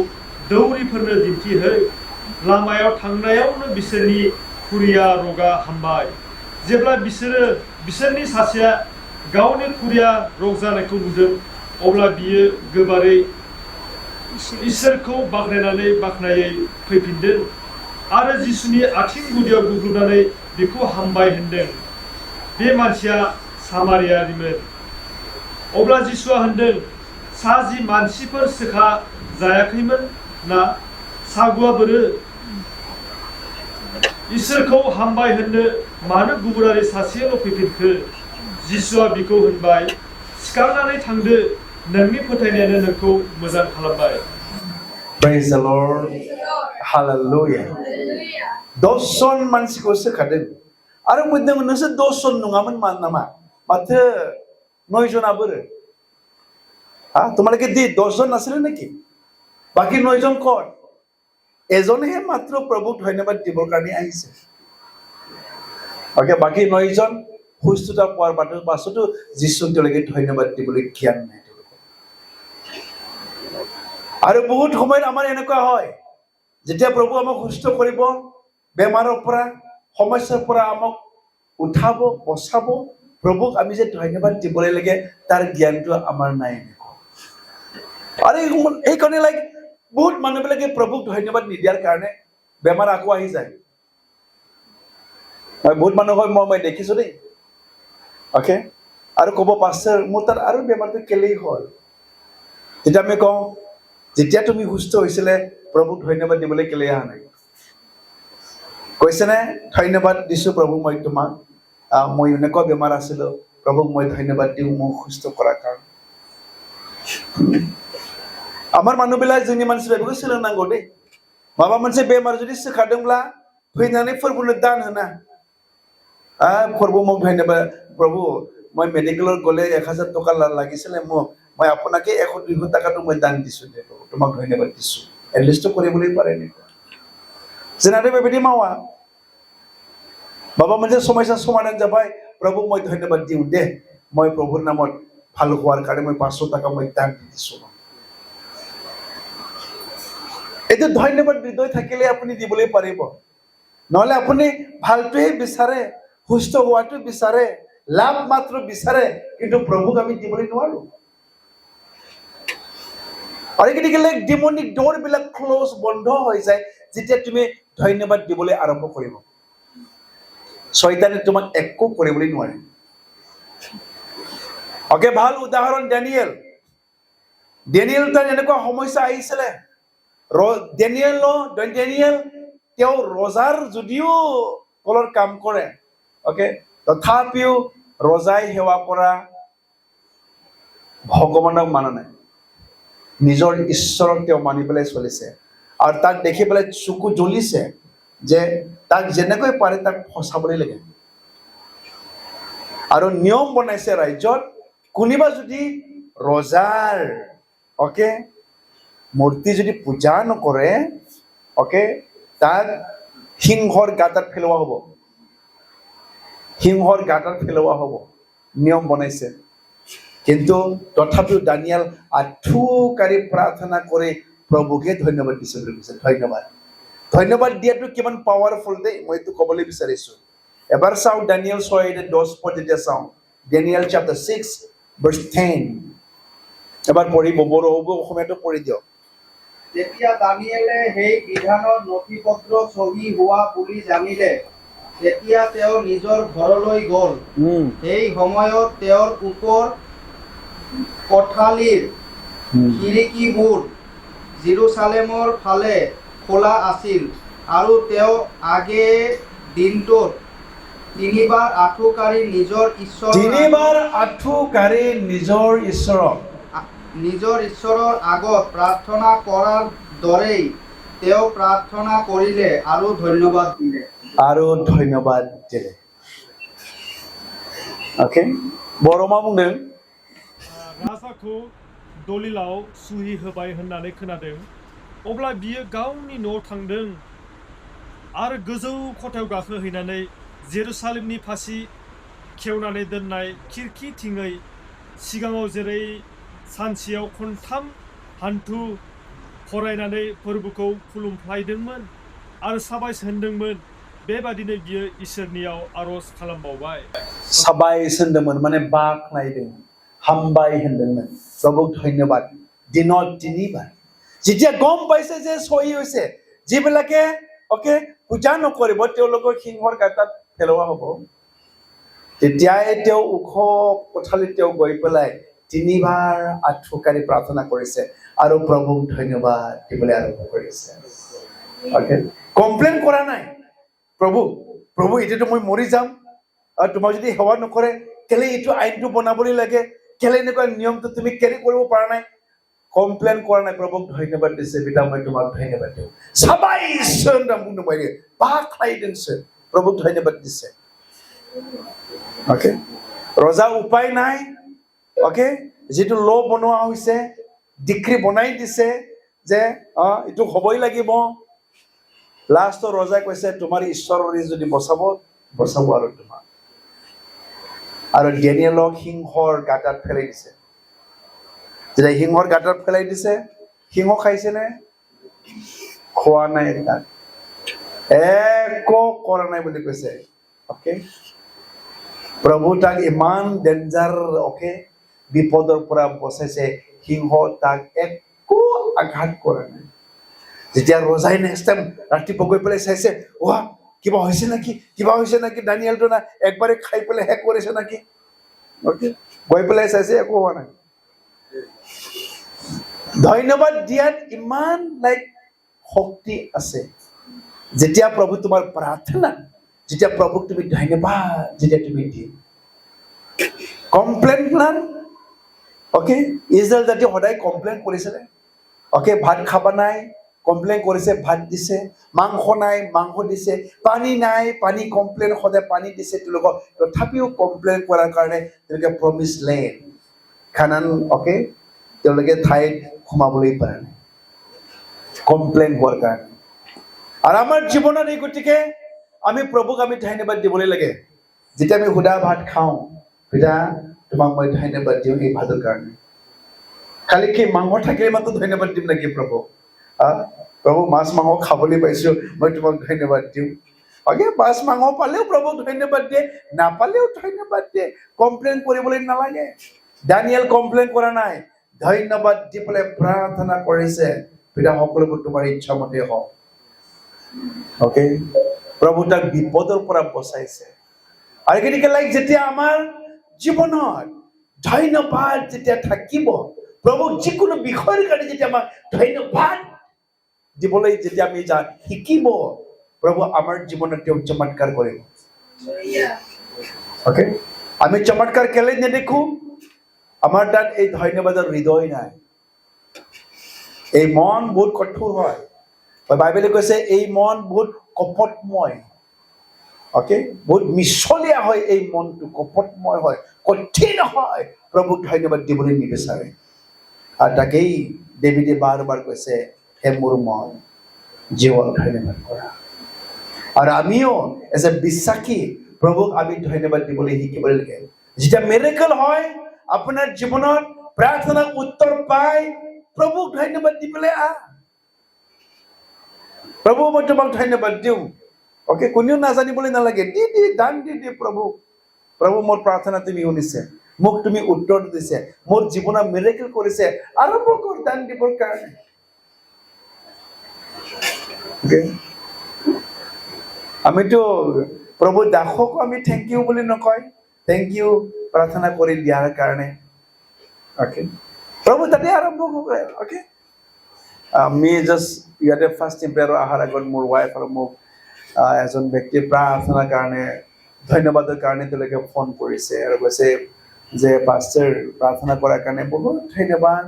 दौरिफोरनो दिन्थिहै लामायाव थांनायावनो बिसोरनि खुरिया रगा हामबाय जेब्ला बिसोरनि सासेया गावनि खुरिया रग जानायखौ नुदों अब्ला बियो गोबारै इसोरखौ बाख्नायै फैफिनदों आरो जिसुनि आथिं गुदियाव गुग्रुबनानै बिखौ हामबाय होनदों बे मानसिया सामारियानिमोन अब्ला जिसुआ होनदों सा 10 मानसिफोर सोखा जायाखैमोन ना सागुआ बोरो इसोरखौ हामबाय होननो मानो गुबुनारि सासेल' फैफिनखो जिसुआ बिखौ होनबाय सिखारनानै थांदो नोंनि फोथायनायानो नोंखौ मोजां खालामबाय Praise the Lord. Hallelujah. 10 जन मानसिखौ सोखादों आरो मोनदों नोंसोर 10 जन नङामोन नामा माथो 9 जना बोरो তোমালোকে 10 জন নাছিলে নেকি বাকি 9 জন কোন এজনেহে মাত্ৰ প্ৰভুক ধন্যবাদ দিবৰ কাৰণে আহিছে ওকে বাকি 9 জন সুস্থতা পোৱাৰ পাছতো যিশুক তেওঁলোকে ধন্যবাদ দিবলৈ জ্ঞান নাই আৰু বহুত সময়ত আমাৰ এনেকুৱা হয় যেতিয়া প্ৰভু আমাক সুস্থ কৰিব বেমাৰৰ পৰা সমস্যাৰ পৰা আমাক উঠাব বচাব প্ৰভুক আমি যে ধন্যবাদ দিবলৈ লাগে তাৰ জ্ঞানটো আমাৰ নাই আৰু এই কাৰণে লাইক বহুত মানুহবিলাকে প্ৰভুক ধন্যবাদ নিদিয়াৰ কাৰণে বেমাৰ আকৌ আহি যায় বহুত মানুহ হয় মই দেখিছো দেই ওকে আৰু ক'ব পাষ্টাৰ মোৰ তাত আৰু বেমাৰটো কেলেই হ'ল তেতিয়া আমি কওঁ যেতিয়া তুমি সুস্থ হৈছিলে প্ৰভুক ধন্যবাদ দিবলৈ কেলেই অহা নাই কৈছেনে ধন্যবাদ দিছো প্ৰভু মই তোমাক মই এনেকুৱা বেমাৰ আছিলো প্ৰভুক মই ধন্যবাদ দিওঁ মোক সুস্থ কৰাৰ কাৰণে আমার মানুহবিলাক जोंनि मानसिफोरखौ सोलोंनांगौ दे माबा मोनसे बेमार जुदि सोखादोंब्ला फैनानै फोरबोनो दान होना फोरबो মোক ধন্যবাদ প্ৰভু মই মেডিকেলত গলে 1000 টকা লাগিছিলে মই আপোনাকে 100-200 টাকাটো মই দান দিছো দে তোমাক ধন্যবাদ দিছো এটলিষ্ট কৰিবলৈ পাৰে নে যেনাৰে বেবিদি মাৱা বাবা मोनसे সমস্যা সমাধান যাবাই প্ৰভু মই ধন্যবাদ দিও দে মই প্ৰভুৰ নামত ভাল হোৱাৰ কাৰণে মই 500 টাকা মই দান দিছো এটো ধন্যবাদ হৃদয় থাকিলে আপুনি দিবলৈ পাৰিব নহলে আপুনি ভালটোই বিচাৰে সুস্থ হোৱাটো বিচাৰে লাভ মাত্ৰ বিচাৰে কিন্তু প্ৰভুক আমি দিবলৈ নোৱাৰো আৰু কেতিয়াবা ডিমনিক ডোৰ বিলাক ক্লোজ বন্ধ হৈ যায় যেতিয়া তুমি ধন্যবাদ দিবলৈ আৰম্ভ কৰিব শয়তানে তোমাক একো কৰিবলৈ নোৱাৰে ওকে ভাল উদাহৰণ ডেনিয়েল তাৰ এনেকুৱা সমস্যা আহিছিলে ডেনিয়েল তেওঁ ৰজাৰ যদিও কলৰ কাম কৰে ওকে তথাপিও ৰজাই সেৱা কৰা ভগৱানক মানা নাই নিজৰ ঈশ্বৰক তেওঁ মানি পেলাই চলিছে আৰু তাক দেখি পেলাই চকু জ্বলিছে যে তাক যেনেকৈ পাৰে তাক ফচাবলৈ লাগে আৰু নিয়ম বনাইছে ৰাজ্যত কোনিবা যদি ৰজাৰ ওকে মূৰ্তি যদি পূজা নকৰে ওকে তাক সিংহৰ গাঁতত পেলোৱা হ'ব নিয়ম বনাইছে কিন্তু তথাপিও দানিয়েল আঠুকাৰি প্ৰাৰ্থনা কৰি প্ৰভুকে ধন্যবাদ দিছে ধন্যবাদ দিয়াটো কিমান পাৱাৰফুল দেই মই এইটো ক'বলৈ বিচাৰিছো এবাৰ চাওঁ দানিয়েল 6:10 পদ যেতিয়া চাওঁ দানিয়েল chapter 6 verse 10 এবাৰ পঢ়িব বড়ো হ'ব অসমীয়াটো পঢ়ি দিয়ক যেতিয়া দানিয়েলে সেই বিধানৰ নথিপত্ৰ চহী হোৱা বুলি জানিলে তেতিয়া তেওঁ নিজৰ ঘৰলৈ গ'ল সেই সময়ত তেওঁৰ ওপৰ কোঠালীৰ খিৰিকীবোৰ জেৰুজালেমৰ ফালে খোলা আছিল আৰু তেওঁ আগে দিনটোত তিনিবাৰ আঁঠুকাৰি নিজৰ ঈশ্বৰৰ আগত প্ৰাৰ্থনা কৰাৰ দৰেই তেওঁ প্ৰাৰ্থনা কৰিলে আৰু ধন্যবাদ দিলে ओके बर'मा बुंदों राजाखौ दलिलाव सुहि होबाय होननानै खोनादों अब्ला बियो गावनि न'आव थांदों आरो गोजौ खथायाव गाखोहैनानै जेरुसालेमनि फासि खेवनानै दोननाय खिरखिथिङै सिगाङाव जेरै सानसेयाव खनथाम हान्थु खरायनानै फोरबोखौ खुलुमफ्लायदोंमोन आरो साबायस होनदोंमोन बेबादिनो बियो इसोरनियाव आरज खालामबावबाय साबायस होनदोंमोन माने बाख्नायदों हामबाय होनदोंमोन प्रभु धन्यबाद दिনত তিনিবাৰ যেতিয়া গম পাইছে যে সহি হৈছে যিবিলাকে ওকে পূজা নকৰিব তেওঁলোকৰ সিংহৰ গাঁতত পেলোৱা হ'ব তেতিয়াই তেওঁ ওখ কোঠালিত তেওঁ গৈ পেলাই তিনিবাৰ আঁঠুকাৰি প্ৰাৰ্থনা কৰিছে আৰু প্ৰভুক ধন্যবাদ দিবলৈ আৰম্ভ কৰিছে ওকে কমপ্লেইন কৰা নাই প্ৰভু প্ৰভু এতিয়াতো মই মৰি যাম আৰু তোমাৰ যদি সেৱা নকৰে কেলে এইটো আইনটো বনাবলৈ লাগে কেলে এনেকুৱা নিয়মটো তুমি কেৰি কৰিব পৰা নাই কমপ্লেইন কৰা নাই প্ৰভুক ধন্যবাদ দিছে পিতা মই তোমাক ধন্যবাদ দিওঁ সাবাইছ নামটো মই বাখাই দিছে প্ৰভুক ধন্যবাদ দিছে ওকে ৰজা উপায় নাই ওকে যেটো ল বনোৱা হৈছে ডিক্ৰী বনাই দিছে যে এইটো হ'বই লাগিব লাষ্টৰ ৰজাই কৈছে তোমাৰ ঈশ্বৰৰে যদি বচাব আৰু তোমাক আৰু ডেনিয়েলক সিংহৰ গাঁতত ফেলাই দিছে যেতিয়া সিংহৰ গাঁতত ফেলাই দিছে সিংহ খাইছে নে খোৱা নাই তাত একো কৰা নাই বুলি কৈছে ওকে প্ৰভু তাক ইমান ডেঞ্জাৰ ওকে বিপদৰ পৰা বচাইছে সিংহ তাক একো আঘাত কৰা নাই যেতিয়া ৰজাই নেক্সট টাইম ৰাতিপুৱা গৈ পেলাই চাইছে কিবা হৈছে নেকি দানিয়েলটো না একবাৰে খাই পেলাই শেষ কৰিছে নেকি ওকে গৈ পেলাই চাইছে একো হোৱা নাই ধন্যবাদ দিয়াত ইমান লাইক শক্তি আছে যেতিয়া প্ৰভু তোমাৰ প্ৰাৰ্থনা যেতিয়া প্ৰভুক তুমি ধন্যবাদ যেতিয়া তুমি দিয়া কমপ্লেইন প্লান ওকে ইজৰাইল জাতি সদায় কমপ্লেইন কৰিছিলে ওকে ভাত খাবা নাই কমপ্লেইন কৰিছে ভাত দিছে মাংস নাই মাংস দিছে পানী নাই পানী কমপ্লেইন সদায় পানী দিছে তেওঁলোকক তথাপিও কমপ্লেইন কৰাৰ কাৰণে তেওঁলোকে প্ৰমিছ লেণ্ড খানান ওকে তেওঁলোকে ঠাইত সোমাবলৈ পৰা নাই কমপ্লেইন হোৱাৰ কাৰণে আৰু আমাৰ জীৱনত এই গতিকে আমি প্ৰভুক আমি ধন্যবাদ দিবলৈ লাগে যেতিয়া আমি সুদা ভাত খাওঁ পিতা তোমাক মই ধন্যবাদ দিওঁ এই ভাতৰ কাৰণে খালি কি মাংস থাকিলে মাত্ৰ ধন্যবাদ দিম নেকি প্ৰভু প্ৰভু মাছ মাংস খাবলৈ পাইছো মই তোমাক ধন্যবাদ দিওঁ ওকে মাছ মাংস পালেও প্ৰভুক ধন্যবাদ দিয়ে নাপালেও ধন্যবাদ দিয়ে কমপ্লেইন কৰিবলৈ নালাগে দানিয়েল কমপ্লেইন কৰা নাই ধন্যবাদ দি পেলাই প্ৰাৰ্থনা কৰিছে পিতা সকলোবোৰ তোমাৰ ইচ্ছামতে হওক ওকে প্ৰভু তাক বিপদৰ পৰা বচাইছে আৰু গতিকে লাইক যেতিয়া আমাৰ জীৱনত ধন্যবাদ যেতিয়া থাকিব প্ৰভুক যিকোনো বিষয়ৰ কাৰণে যেতিয়া আমাক ধন্যবাদ দিবলৈ যেতিয়া আমি শিকিব প্ৰভু আমাৰ জীৱনত তেওঁ চমৎকাৰ কৰিব ওকে আমি চমৎকাৰ কেলে নেদেখো আমাৰ তাত এই ধন্যবাদৰ হৃদয় নাই এই মন বহুত কঠোৰ হয় বাইবেলে কৈছে এই মন বহুত কপটময় ওকে বহুত মিছলীয়া হয় এই মনটো কপটময় হয় কঠিন হয় প্ৰভুক ধন্যবাদ দিবলৈ নিবিচাৰে আৰু তাকেই ডেভিডে বাৰ বাৰ কৈছে হে মোৰ মন জীৱন ধন্যবাদ কৰা আৰু আমিও এজ এ বিশ্বাসী প্ৰভুক আমি ধন্যবাদ দিবলৈ শিকিবলৈ লাগে যেতিয়া মিৰেকল হয় আপোনাৰ জীৱনত প্ৰাৰ্থনা উত্তৰ পায় প্ৰভুক ধন্যবাদ দি পেলাই প্ৰভু মই তোমাক ধন্যবাদ দিওঁ ওকে কোনেও নাজানিবলৈ নালাগে দান দি প্ৰভু মোৰ প্ৰাৰ্থনা তুমি শুনিছে মোক তুমি উত্তৰ দিছে মোৰ জীৱনত মিৰেকল কৰিছে আৰম্ভ কৰ দান দিবৰ কাৰণে আমিতো প্ৰভু দাসক আমি থেংক ইউ বুলি নকয় থেংক ইউ প্ৰাৰ্থনা কৰি দিয়াৰ কাৰণে ওকে প্ৰভু তাতে আৰম্ভ কৰে ওকে আমি জাষ্ট ইয়াতে ফাৰ্ষ্ট টেম্পেয়াৰৰ অহাৰ আগত মোৰ ৱাইফ আৰু মোক এজন ব্যক্তিয়ে প্ৰাৰ্থনাৰ কাৰণে ধন্যবাদৰ কাৰণে তেওঁলোকে ফোন কৰিছে আৰু কৈছে যে পাষ্টাৰ প্ৰাৰ্থনা কৰাৰ কাৰণে বহুত ধন্যবাদ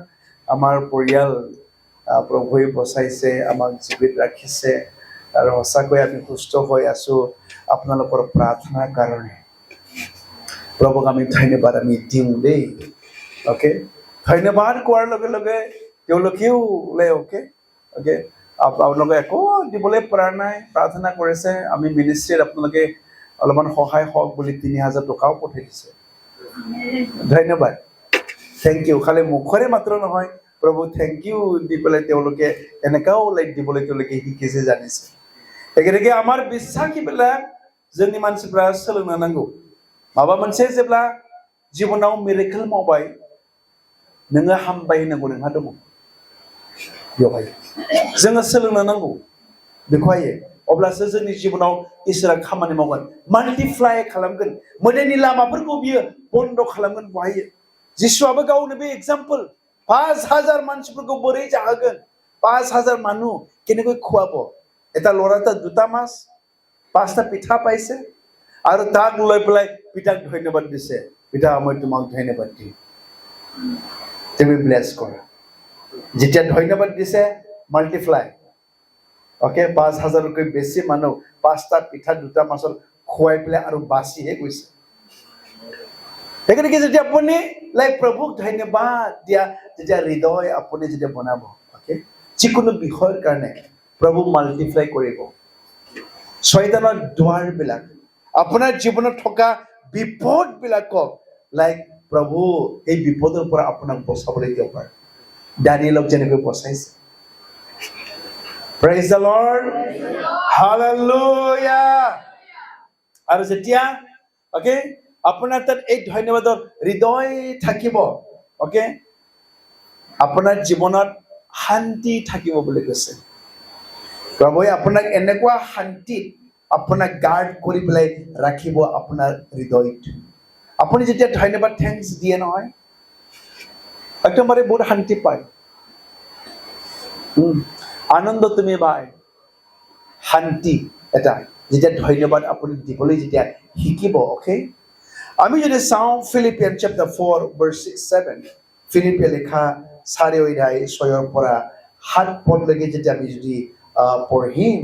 আমাৰ পৰিয়াল প্ৰভুৱে বচাইছে আমাক জীৱিত ৰাখিছে আৰু সঁচাকৈ আমি সুস্থ হৈ আছোঁ আপোনালোকৰ প্ৰাৰ্থনাৰ কাৰণে প্ৰভুক আমি ধন্যবাদ আমি দিওঁ দেই ওকে ধন্যবাদ কোৱাৰ লগে লগে তেওঁলোকেও ওলাই ওকে আপোনালোকে একো দিবলৈ পৰা নাই প্ৰাৰ্থনা কৰিছে আমি মিনিষ্ট্ৰীত আপোনালোকে অলপমান সহায় হওক বুলি ৩,০০০ টকাও পঠাই দিছে ধন্যবাদ থেংক ইউ খালি মুখৰে মাত্ৰ নহয় প্ৰভু থেংক ইউ দি পেলাই তেওঁলোকে এনেকাও লাইক দিবলৈ তেওঁলোকে শিকিছে জানিছে एकेगे आमार बिसाखिবিলাক जोंनि मानसिफ्रा सोलोंनो नांगौ माबा मोनसे जेब्ला जिबनाव मिरेकल मावबाय नोङो हामबाय होननांगौ नोंहा दङ बेवहाय जोङो सोलोंनो नांगौ बेखौहाय अब्लासो जोंनि जिबनाव इसोरा खामानि मावगोन माल्टिप्लाइ खालामगोन मोदायनि लामाफोरखौ बियो बन्द खालामगोन बहाय जिसुआबो गावनो बे एग्जाम्पल 5,000 मानसिफोरखौ बोरै जाहोगोन 5,000 মানুহ কেনেকৈ খুৱাব এটা ল'ৰাটা 2টা মাছ 5টা পিঠা পাইছে আৰু তাক লৈ পেলাই পিতাক ধন্যবাদ দিছে পিতা মই তোমাক ধন্যবাদ দিম তুমি ব্লেছ কৰা যেতিয়া ধন্যবাদ দিছে মাল্টিপ্লাই ওকে 5,000কৈ বেছি মানুহ 5টা পিঠা 2টা মাছৰ খুৱাই পেলাই আৰু বাছিহে গৈছে সেইকাৰণে যেতিয়া আপুনি লাইক প্ৰভুক ধন্যবাদ দিয়া যেতিয়া হৃদয় আপুনি যেতিয়া বনাব ওকে যিকোনো বিষয়ৰ কাৰণে প্ৰভু মাল্টিপ্লাই কৰিব শয়তানৰ দুৱাৰবিলাক আপোনাৰ জীৱনত থকা বিপদবিলাকক লাইক প্ৰভু এই বিপদৰ পৰা আপোনাক বচাবলৈ দিব পাৰে দানিয়েলক যেনেকৈ বচাইছে প্ৰেইজ দ্য লৰ্ড হালেলুয়া আৰু যেতিয়া ওকে আপোনাৰ তাত এই ধন্যবাদৰ হৃদয় থাকিব ওকে আপোনাৰ জীৱনত শান্তি থাকিব বুলি কৈছে প্ৰভুৱে আপোনাক এনেকুৱা শান্তিত আপোনাক গাৰ্ড কৰি পেলাই ৰাখিব আপোনাৰ হৃদয়ত আপুনি যেতিয়া ধন্যবাদ থেংকছ দিয়ে নহয় একেবাৰে বহুত শান্তি পায় আনন্দ তুমি পায় শান্তি এটা যেতিয়া ধন্যবাদ আপুনি দিবলৈ যেতিয়া শিকিব ওকে আমি যদি চাওঁ ফিলিপিয়ান চেপ্টাৰ 4 ভাৰ্ছ 6-7 ফিলিপিয়া লেখা 4 অধ্যায় 6 পৰা 7 পদলৈকে যেতিয়া আমি যদি পঢ়িম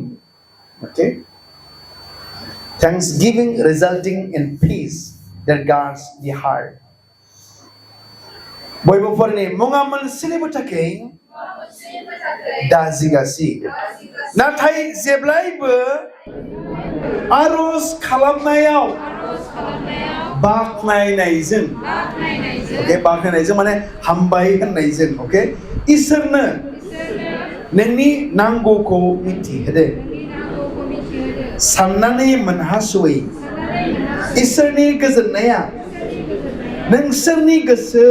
okay thanksgiving resulting in peace that guards the heart बयबो फरायनि मुङा मोनसेनिबो थाखाय दाजिगासि नाथाय जेब्लायबो आरज खालामनायाव बाख्नायनायजों ओके बाख्नायनायजों माने हामबाय होननायजों ओके इसोरनो नोंनि नांगौखौ मिथिहोदो साननानै मोनहासयै इसोरनि गोजोननाया नोंसोरनि गोसो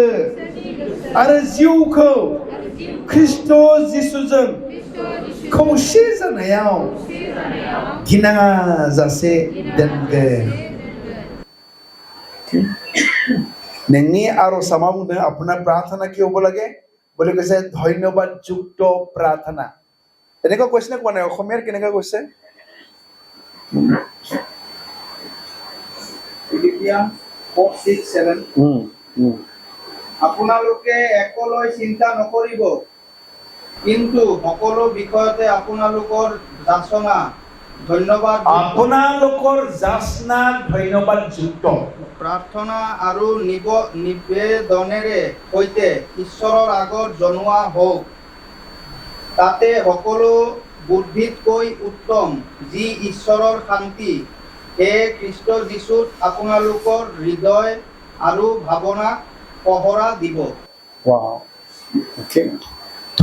आरो जिउखौ ख्रिस्ट जिसुजों खौसे जानायाव गिनाङा जासे दोनगोन नोंनि आर'जआ मा बुंदों আপোনাৰ প্ৰাৰ্থনা কি হ'ব লাগে বুলি কৈছে ধন্যবাদ যুক্ত প্ৰাৰ্থনা এনেকুৱা কৈছে নে কোৱা নাই অসমীয়াৰ কেনেকুৱা কৈছে ফিলিপিয়ান 4:6-7 আপোনালোকে একলৈ চিন্তা নকৰিব কিন্তু সকলো বিষয়তে আপোনালোকৰ যাচনা ধন্যবাদ আপোনালোকৰ যাচনা ধন্যবাদ যুক্ত প্ৰাৰ্থনা আৰু নিবেদনেৰে সৈতে ঈশ্বৰৰ আগত জনোৱা হওক তাতে সকলো বুদ্ধিতকৈ উত্তম যি ঈশ্বৰৰ শান্তি হে খ্ৰীষ্ট যীশুত আপোনালোকৰ হৃদয় আৰু ভাৱনা পহৰা দিব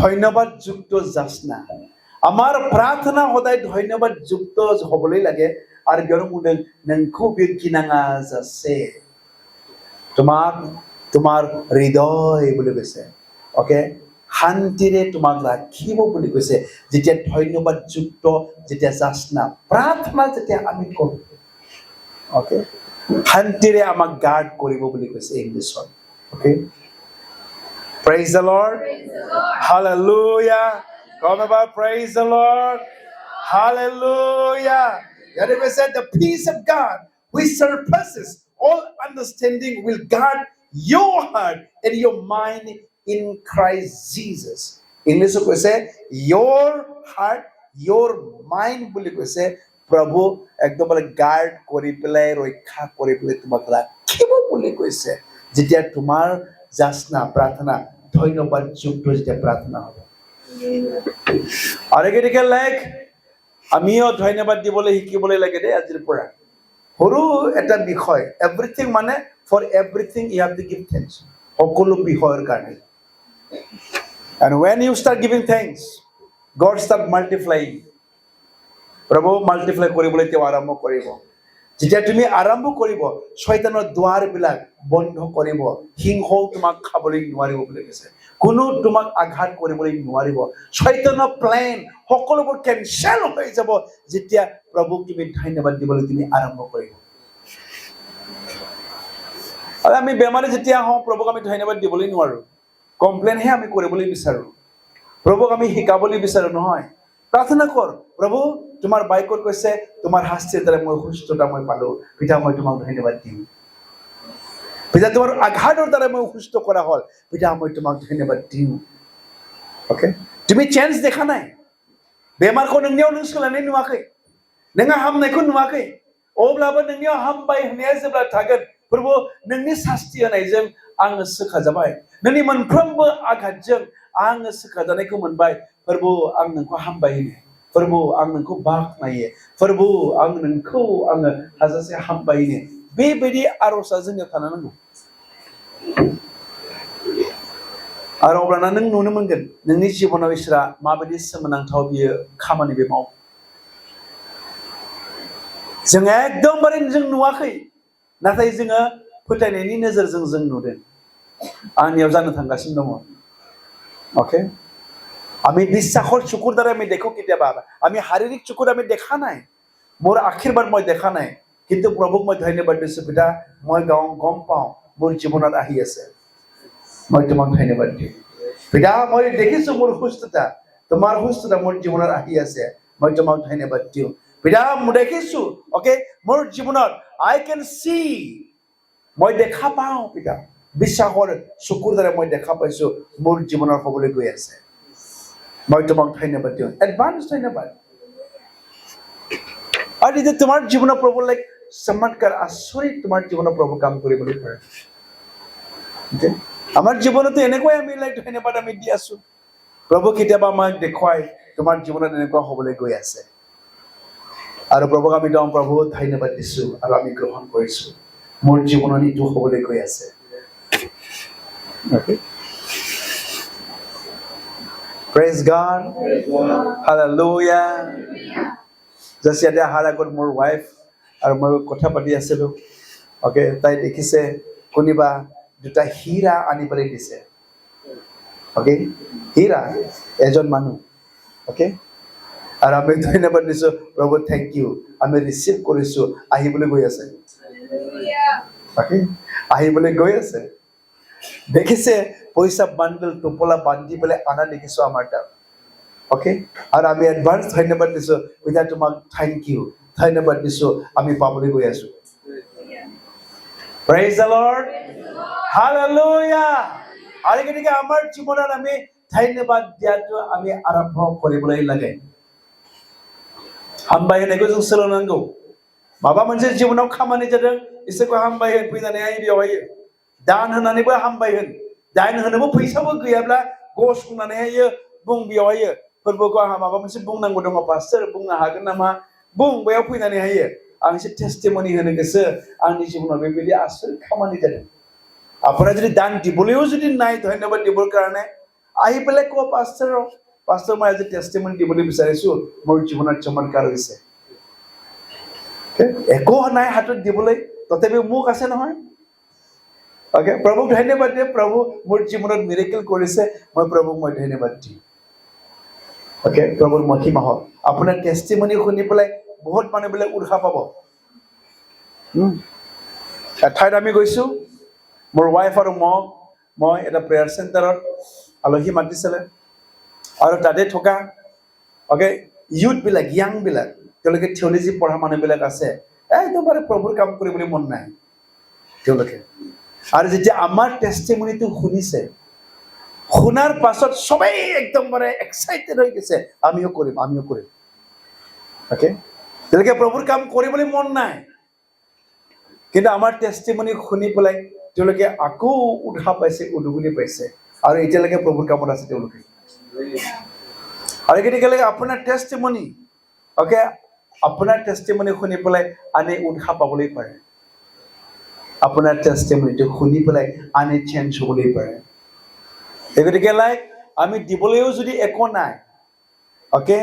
ধন্যবাদ যুক্ত যাচনা আমাৰ প্ৰাৰ্থনা সদায় ধন্যবাদ যুক্ত হ'বলৈ লাগে আৰু বিয়াৰ মুদে নংখো বিকিনাঙা যাছে তোমাক তোমাৰ হৃদয় বুলি কৈছে ওকে শান্তিৰে তোমাক ৰাখিব বুলি কৈছে যেতিয়া ধন্যবাদ যুক্ত যেতিয়া যাচনা প্ৰাৰ্থনা যেতিয়া আমি কৰো ওকে শান্তিৰে আমাক গাৰ্ড কৰিব বুলি কৈছে ইংলিছত okay praise the lord hallelujah come about praise the lord hallelujah that it said the peace of god which surpasses all understanding will guard your heart and your mind in Christ Jesus english ko say your heart your mind বুলি কৈছে প্ৰভু একদম গাৰ্ড কৰি পেলাই ৰক্ষা কৰি পেলাই তোমাক ৰাখিব বুলি কৈছে যেতিয়া তোমাৰ যাচনা প্ৰাৰ্থনা ধন্যবাদ যুক্ত যেতিয়া প্ৰাৰ্থনা হ'ব আৰু একেদিকে লাইক আমিও ধন্যবাদ দিবলৈ শিকিবলৈ লাগে দেই আজিৰ পৰা সৰু এটা বিষয় এভৰিথিং মানে for everything you have to give thanks সকলো বিষয়ৰ কাৰণে and when you start giving thanks god start multiplying প্ৰভু মাল্টিপ্লাই কৰিবলৈ তেওঁ আৰম্ভ কৰিব যেতিয়া তুমি আৰম্ভ কৰিব শয়তানৰ দুৱাৰবিলাক বন্ধ কৰিব সিংহও তোমাক খাবলৈ নোৱাৰিব বুলি কৈছে কোনো তোমাক আঘাত কৰিবলৈ নোৱাৰিব শয়তানৰ প্লেন সকলোবোৰ কেনচেল হৈ যাব যেতিয়া প্ৰভুক তুমি ধন্যবাদ দিবলৈ তুমি আৰম্ভ কৰিব আৰু আমি বেমাৰী যেতিয়া হওঁ প্ৰভুক আমি ধন্যবাদ দিবলৈ নোৱাৰো কমপ্লেইনহে আমি কৰিবলৈ বিচাৰো প্ৰভুক আমি শিকাবলৈ বিচাৰো নহয় প্ৰাৰ্থনা কৰ প্ৰভু তোমাৰ বাইকত কৈছে তোমাৰ শাস্তিৰ দ্বাৰা মই সুস্থতা মই পালো পিতা মই তোমাক ধন্যবাদ দিম পিতা তোমাৰ আঘাতৰ দ্বাৰা মই সুস্থ কৰা হ'ল পিতা মই তোমাক ধন্যবাদ দিম ওকে তুমি চেঞ্জ দেখা নাই बेमारखौ नोंनियाव नों सोलायनाय नुवाखै नोंहा हामनायखौ नुवाखै अब्लाबो नोंनियाव हामबाय होननाया जेब्ला थागोन प्रभु नोंनि सास्ति होनायजों आङो सोखाजाबाय नोंनि मोनफ्रोमबो आघातजों आङो सोखाजानायखौ मोनबाय प्रभु आं नोंखौ हामबाय होनो प्रभु आं नोंखौ बाख्नायो प्रभु आं नोंखौ आङो हाजासे हामबाय होनो बेबायदि आर'जआ जोंनियाव थानो नांगौ आरो अब्लाना नों नुनो मोनगोन नोंनि जिबनाव इसोरा माबायदि सोमोनांथाव बियो खामानि बे मावो जों एकदमबारे जों नुवाखै नाथाय जोङो फोथायनायनि नोजोरजों जों नुदों आंनियाव जानो थांगासिनो दङ ओके আমি বিশ্বাসৰ চকুৰ দ্বাৰা আমি দেখো কেতিয়াবা আমি শাৰীৰিক চকুৰ আমি দেখা নাই মোৰ আশীৰ্বাদ মই দেখা নাই কিন্তু প্ৰভুক মই ধন্যবাদ দিছো পিতা মই গম পাওঁ মোৰ জীৱনত আহি আছে মই তোমাক ধন্যবাদ দিম পিতা মই দেখিছো মোৰ সুস্থতা তোমাৰ সুস্থতা মোৰ জীৱনত আহি আছে মই তোমাক ধন্যবাদ দিওঁ পিতা মই দেখিছো ওকে মোৰ জীৱনত আই কেন সি মই দেখা পাওঁ পিতা বিশ্বাসৰ চকুৰ দ্বাৰা মই দেখা পাইছো মোৰ জীৱনৰ হ'বলৈ গৈ আছে মই তোমাক ধন্যবাদ দিওঁ এডভান্স ধন্যবাদ আৰু যদি তোমাৰ জীৱনৰ প্ৰভু লাইক চমৎকাৰ আচৰিত তোমাৰ জীৱনৰ প্ৰভু কাম কৰিবলৈ পাৰে আমাৰ জীৱনতো এনেকৈ আমি লাইক ধন্যবাদ আমি দি আছো প্ৰভু কেতিয়াবা আমাক দেখুৱাই তোমাৰ জীৱনত এনেকুৱা হ'বলৈ গৈ আছে আৰু প্ৰভুক আমি দম প্ৰভু ধন্যবাদ দিছো আৰু আমি গ্ৰহণ কৰিছো মোৰ জীৱনত ইটো হ'বলৈ গৈ আছে okay praise god hallelujah just yet I got more wife আৰু মই কথা পাতি আছিলো okay তাই দেখিছে কোনিবা দুটা হীৰা আনিবলৈ দিছে okay হীৰা এজন মানুহ okay আৰু আমি ধন্যবাদ দিছো প্ৰভু থ্যাংক ইউ আমি ৰিসিভ কৰিছো আহিবলৈ গৈ আছে okay আহিবলৈ গৈ আছে দেখিছে পইচা বান্ডল টোপলা বান্ধি পেলে আনা দেখিছো আমাৰ তাত ওকে আৰু আমি এডভান্স ধন্যবাদ দিছো পিতা তোমাক থ্যাংক ইউ ধন্যবাদ দিছো আমি পাবলৈ গৈ আছো প্ৰেইজ দ্য লৰ্ড হালেলুয়া আৰু গতিকে আমাৰ জীৱনত আমি ধন্যবাদ দিয়াটো আমি আৰম্ভ কৰিবলৈ লাগে हामबाय होननायखौ जों सोलोंनांगौ माबा मोनसे जिबनाव खामानि जादों इसोरखौ हामबाय होन फैनानै बेवहाय दान होनानैबो हामबाय होन दान होनोबो फैसाबो गैयाब्ला गसंनानैहाय बुं बेवहाय फोरबोखौ आंहा माबा मोनसे बुंनांगौ दङ पास्टर बुंनो हागोन नामा बुं बेयाव फैनानैहाय आं एसे टेस्टिमनि होनो गोसो आंनि जिबनाव बेबायदि आसरित खामानि जादों আপনারা যদি দান দিবলৈও যদি নাই ধন্যবাদ দিবৰ কাৰণে আহি পেলাই কো পাস্টাৰ মই আজি টেষ্টিমনি দিবলৈ বিচাৰিছো মোৰ জীৱনত চমৎকাৰ হৈছে একো নাই হাতত দিবলৈ তথাপি মোক আছে নহয় ওকে প্ৰভুক ধন্যবাদ দিওঁ প্ৰভু মোৰ জীৱনত মিৰাকেল কৰিছে মই প্ৰভুক মই ধন্যবাদ দিওঁ ওকে প্ৰভুৰ মহিমা হওক আপোনাৰ টেষ্টিমনি শুনি পেলাই বহুত মানুহবিলাক উৎসাহ পাব এঠাইত আমি গৈছো মোৰ ওয়াইফ আৰু মই এটা প্ৰেয়াৰ চেণ্টাৰত আলহী মাতিছিলে আৰু তাতে থকা ওকে ইউথ বিলাক ইয়াং বিলাক তেওঁলোকে থিওলজি পঢ়া মানুহবিলাক আছে একদমবাৰে প্ৰভুৰ কাম কৰিবলৈ মন নাই তেওঁলোকে আৰু যেতিয়া আমাৰ টেষ্টিমনিটো শুনিছে শুনাৰ পাছত সবাই একদমবাৰে এক্সাইটেড হৈ গৈছে আমিও কৰিম ওকে তেওঁলোকে প্ৰভুৰ কাম কৰিবলৈ মন নাই কিন্তু আমাৰ টেষ্টিমনি শুনি পেলাই তেওঁলোকে আকৌ উৎসাহ পাইছে উদগনি পাইছে আৰু এতিয়ালৈকে প্ৰভুৰ কামত আছে তেওঁলোকে আৰু কেতিয়ালৈকে আপোনাৰ টেষ্টিমনি ওকে আপোনাৰ টেষ্টিমনি শুনি পেলাই আনে উৎসাহ পাবলৈ পাৰে আপোনাৰ টেষ্টিমনিটো শুনি পেলাই আনে চেঞ্জ হ'বলৈ পাৰে গতিকে লাইক আমি দিবলৈও যদি একো নাই ওকে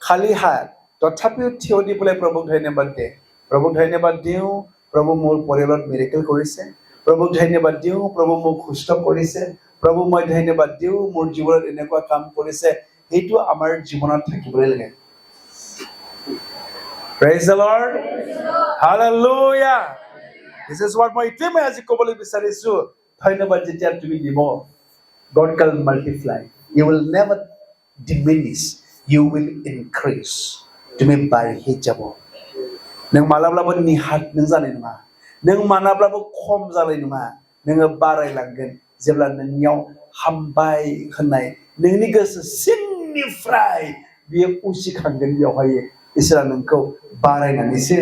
খালি হাত তথাপিও থিয় দি পেলাই প্ৰভুক ধন্যবাদ দে প্ৰভুক ধন্যবাদ দিওঁ প্ৰভু মোৰ পৰিয়ালত মিৰেকেল কৰিছে প্ৰভুক ধন্যবাদ দিওঁ প্ৰভু মোক সুস্থ কৰিছে প্ৰভু মই ধন্যবাদ দিওঁ মোৰ জীৱনত এনেকুৱা কাম কৰিছে এইটো আমাৰ জীৱনত থাকিবলৈ লাগে Praise the Lord. Hallelujah. This is what মই আজি ক'বলৈ বিচাৰিছো ধন্যবাদ যেতিয়া তুমি দিব God can multiply. You will never diminish. You will increase. তুমি বাঢ়ি যাব नों मालाब्लाबो निहाथ नों जानाय नङा नों मालाब्लाबो खम जानाय नङा नोङो बारायलांगोन जेब्ला नोंनियाव हामबाय होननाय नोंनि गोसो सिंनिफ्राय बियो उसिखांगोन बेवहाय इसोरा नोंखौ बारायनानैसो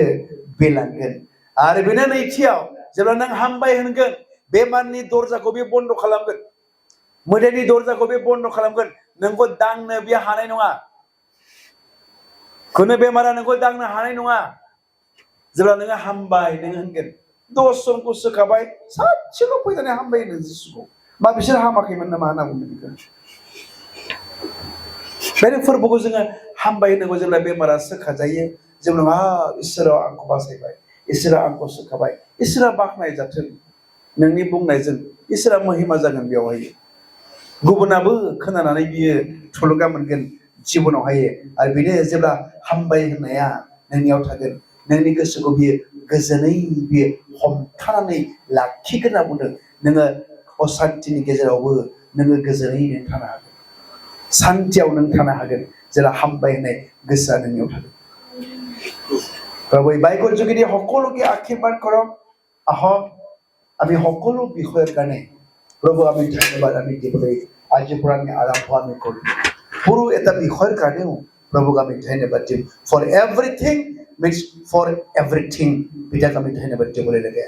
बेलांगोन आरो बेनो नैथियाव जेब्ला नों हामबाय होनगोन बेमारनि दरजाखौ बे बन्द खालामगोन मोदायनि दरजाखौ बे बन्द खालामगोन नोंखौ दांनो बे हानाय नङा खुनु बेमारा नोंखौ दांनो हानाय नङा जेब्ला नोङो हामबाय नोङो होनगोन 10 जनखौ सोखाबाय सासेल' फैनानै हामबाय होनो जिसुखौ मा बिसोर हामाखैमोन नामा होनना बुंदों बेखौ बे फोरबोखौ जोङो हामबाय होनांगौ जेब्ला बेमारा सोखाजायो जेब्ला इसोरा आंखौ बासायबाय इसोरा आंखौ सोखाबाय इसोरा बाखनाय जाथों नोंनि बुंनायजों इसोरा महिमा जागोन बेवहाय गुबुनाबो खोनानानै बियो थुलुंगा मोनगोन जिबनावहाय आरो बेनो जेब्ला हामबाय होननाया नोंनियाव थागोन नोंनि गोसोखौ बियो गोजोनै बियो हमथानानै लाखिगोन होनना बुंदों नोङो असान्तिनि गेजेरावबो नोङो गोजोनैनो थानो हागोन शान्तियाव नों थानो हागोन जेला हामबाय होननाय गोसोआ नोंनियाव थागोन প্ৰভু এই বাইবেল যোগেদি সকলোকে আশীৰ্বাদ কৰক আহক আমি সকলো বিষয়ৰ কাৰণে প্ৰভু আমি ধন্যবাদ আমি দিবলৈ আজিৰ পৰা আমি আৰম্ভ আমি কৰিম সৰু এটা বিষয়ৰ কাৰণেও প্ৰভুক আমি ধন্যবাদ দিম for everything means for everything পিতাক আমি ধন্যবাদ দিবলৈ লাগে